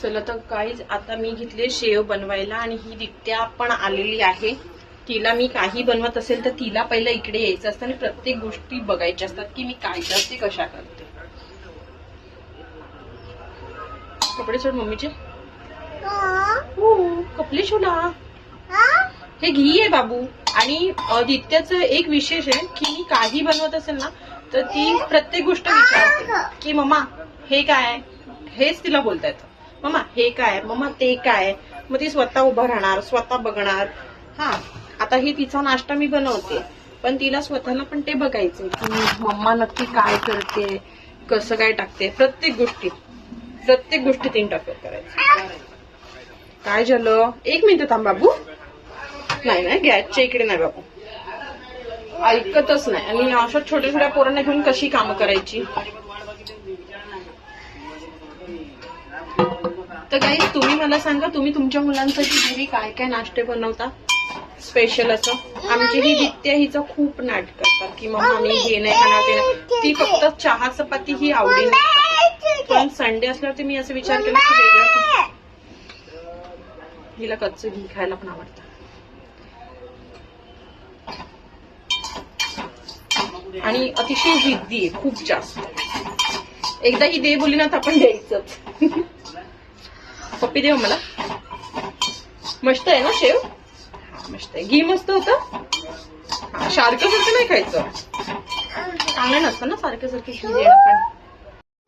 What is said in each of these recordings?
चला तर काहीच आता मी घेतले शेव बनवायला आणि ही दित्या पण आलेली आहे. तिला मी काही बनवत असेल तर तिला पहिलं इकडे यायचं असतं आणि प्रत्येक गोष्टी बघायच्या असतात की मी काय करते कशा करते. कपडे सोड मम्मीचे. हो कपडे सोडा. हे घी आहे बाबू. आणि दित्याचं एक विशेष आहे की मी काही बनवत असेल ना तर ती प्रत्येक गोष्ट विचारते की मम्मा हे काय, हेच तिला बोलता येतं. मम्मा हे काय, मम्मा ते काय. मग ती स्वतः उभं राहणार, स्वतः बघणार. हा आता हे तिचा नाश्ता मी बनवते पण तिला स्वतःला पण ते बघायचंय की मम्मा नक्की काय करते, कसं काय टाकते. प्रत्येक गोष्टी तीन टक्कर करायचं. काय झालं, एक मिनिट थांब बाबू. नाही नाही गॅसच्या इकडे नाही बाबू, ऐकतच नाही. आणि अशा छोट्या छोट्या पोरांना घेऊन कशी कामं करायची. तर काही तुम्ही मला सांगा, तुम्ही तुमच्या मुलांसाठी घरी काय काय नाश्ते बनवता स्पेशल असं. आमची ही दित्या हिचं खूप नाटक करतात की मम्मा मी हे नाही खाणार ते नाही. ती फक्त चहा चपाती ही आवडीने. पण संडे असल्यावरती मी असं विचार केला की वेगळं. हिला कच्चं घी खायला पण आवडतं. आणि अतिशय जिद्दी आहे खूप जास्त. एकदा ही दे बोली ना तर आपण द्यायचंच. पप्पी देव मला. मस्त आहे ना शेव. मस्त आहे. घी मस्त होतं. सारखं नाही खायचं, चांगलं नसतं ना सारखं घी देणं.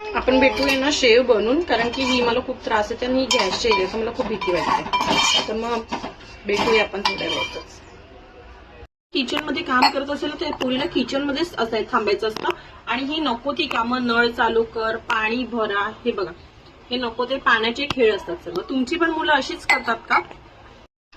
पण आपण भेटूया ना शेव बनवून, कारण की ही मला खूप त्रास येते आणि ही गॅसच्या एरियाचं मला खूप भीती वाटते. तर मग भेटूया आपण थोड्या वेळातच. किचन मध्ये काम करत असेल तर पोरीला किचन मध्येच थांबायचं असतं. आणि ही नको ती कामं, नळ चालू कर, पाणी भरा, हे बघा हे नको ते पाण्याचे खेळ असतात सर्व. तुमची पण मुलं अशीच करतात का.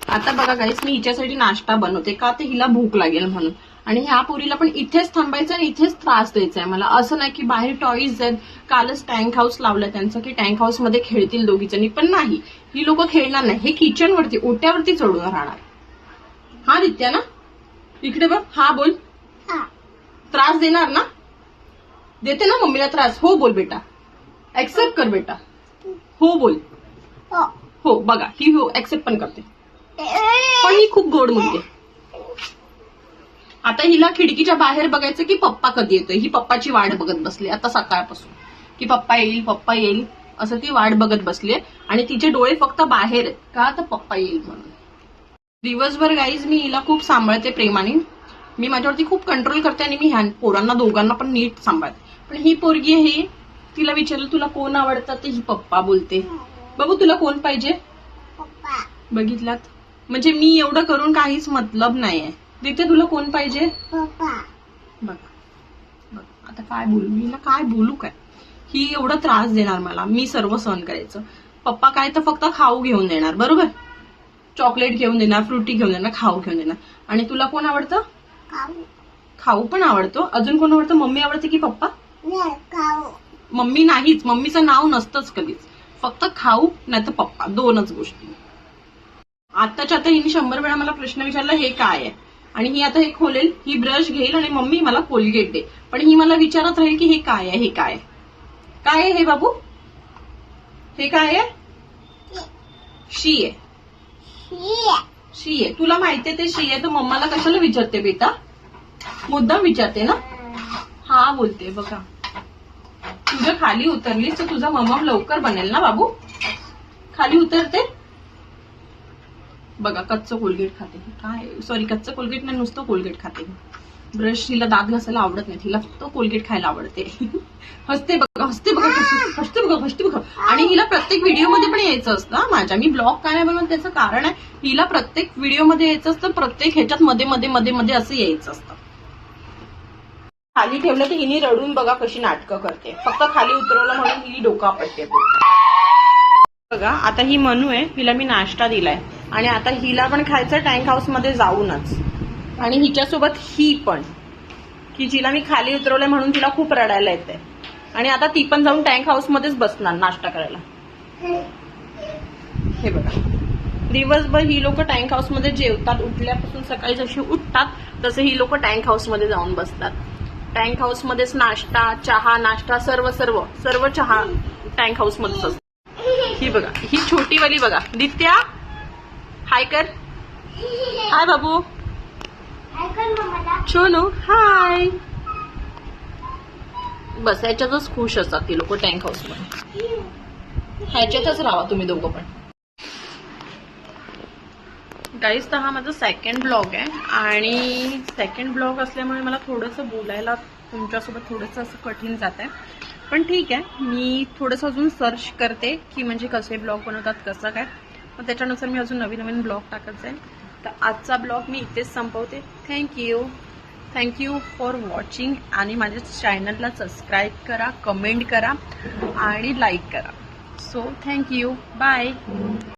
आता बघा गाईस, मी हिच्यासाठी नाश्ता बनवते का तर हिला भूक लागेल म्हणून. आणि ह्या पोरीला पण इथेच थांबायचं आणि इथेच त्रास द्यायचा आहे मला. असं नाही की बाहेर टॉईज आहेत. कालच टँक हाऊस लावलं त्यांचं की टँक हाऊस मध्ये खेळतील दोघी जणी. पण नाही, ही लोक खेळणार नाही. हे किचन वरती ओट्यावरती चढून राहणार. हा दित्या ना, इकडे बघ. हा बोल. त्रास देणार ना. देते ना मम्मीला त्रास. हो बोल बेटा. ऍक्सेप्ट कर बेटा. हो बोल. हो बघा ही हो ऍक्सेप्ट पण करते. पण ही खूप गोड मुलगी. आता हिला खिडकीच्या बाहेर बघायचं की पप्पा कधी येतोय. ही पप्पाची वाट बघत बसली आता सकाळपासून की पप्पा येईल असं ती वाट बघत बसली. आणि तिचे डोळे फक्त बाहेर आहेत का तर पप्पा येईल म्हणून. दिवसभर गाईज मी हिला खूप सांभाळते प्रेमाने. मी माझ्यावरती खूप कंट्रोल करते आणि मी ह्या पोरांना दोघांना पण नीट सांभाळते. पण ही पोरगी आहे, तिला विचारलं तुला कोण आवडतं तर ही पप्पा बोलते. बाबू तुला कोण पाहिजे. बघितलात, म्हणजे मी एवढं करून काहीच मतलब नाहीये. तिथे तुला कोण पाहिजे. बघ आता काय बोलू हिला, काय बोलू काय. ही एवढा त्रास देणार मला, मी सर्व सहन करायचं. पप्पा काय तर फक्त खाऊ घेऊन देणार, बरोबर. चॉकलेट घेऊन देणार, फ्रुटी घेऊन देणार, खाऊ घेऊन देणार. आणि तुला कोण आवडतं. खाऊ पण आवडतो. अजून कोण आवडतं. मम्मी आवडते की पप्पा. मम्मी नाहीच, मम्मीचं नाव नसतंच कधीच. फक्त खाऊ नाही तर पप्पा, दोनच गोष्टी. आताच्या आता हिने 100 वेळा मला प्रश्न विचारला हे काय आहे. आणि ही आता हे खोलेल, ही ब्रश घेईल आणि मम्मी मला कोलगेट दे. पण ही मला विचारत राहील की हे काय आहे, हे काय आहे. काय आहे हे बाबू. हे काय आहे. शी आहे. शी आहे. तुला माहितीये ते शी आहे तर मम्माला कशाला विचारते बेटा. मुद्दाम विचारते ना. हा बोलते बघा. तुझ्या खाली उतरलीस तर तुझा मम्मा लवकर बनेल ना बाबू. खाली उतरते बघा. कच्चं कोलगेट खाते. काय सॉरी, कच्चं कोलगेट नाही, नुसतं कोलगेट खाते. ब्रश हिला दात घासायला आवडत नाही, तिला फक्त कोलगेट खायला आवडते. हसते बघा, हसते बघा, हसते बघा, हसते बघा. आणि हिला प्रत्येक व्हिडिओमध्ये पण यायचं असतं माझ्या. मी ब्लॉग काय नाही बनवत त्याचं कारण आहे, हिला प्रत्येक व्हिडिओमध्ये यायचं असतं. प्रत्येक ह्याच्यात मध्ये मध्ये मध्ये मध्ये असं यायचं असतं. खाली ठेवलं तर हिने रडून बघा कशी नाटकं करते. फक्त खाली उतरवलं म्हणून हिने डोका पडते बघा. आता ही मनू आहे, हिला मी नाश्ता दिलाय आणि आता हिला पण खायचं टँक हाऊस मध्ये जाऊनच. आणि हिच्यासोबत ही पण की जिला मी खाली उतरवलंय म्हणून तिला खूप रडायला येते. आणि आता ती पण जाऊन टँक हाऊस मध्येच बसणार नाश्ता करायला. हे बघा, दिवसभर ही लोक टँक हाऊस मध्ये जेवतात. उठल्यापासून सकाळी जशी उठतात तसे ही लोक टँक हाऊस मध्ये जाऊन बसतात. टँक हाऊस मध्येच नाश्ता, चहा, नाश्ता सर्व सर्व सर्व चहा टँक हाऊस मध्येच असतो. ही बघा, ही छोटीवाली बघा. दित्या हाय कर. हाय बाबू. छोनू हाय. बस ह्याच्यातच खुश असतात ती लोक टँक हाऊस मध्ये. ह्याच्यातच राहा तुम्ही दोघं पण. गाईज तर हा माझा सेकंड ब्लॉग आहे आणि सेकंड ब्लॉग असल्यामुळे मला थोडंसं बोलायला तुमच्यासोबत थोडंसं असं कठीण जात आहे. पण ठीक आहे, मी थोडंसं अजून सर्च करते की म्हणजे कसे ब्लॉग बनवतात, कसं काय, मग त्याच्यानुसार मी अजून नवीन नवीन ब्लॉग टाकत जाईल. तर आजचा ब्लॉग मी इथेच संपवते. Thank you for watching. आणि माझ्या चॅनलला सबस्क्राईब करा, कमेंट करा आणि लाईक करा. So thank you. बाय.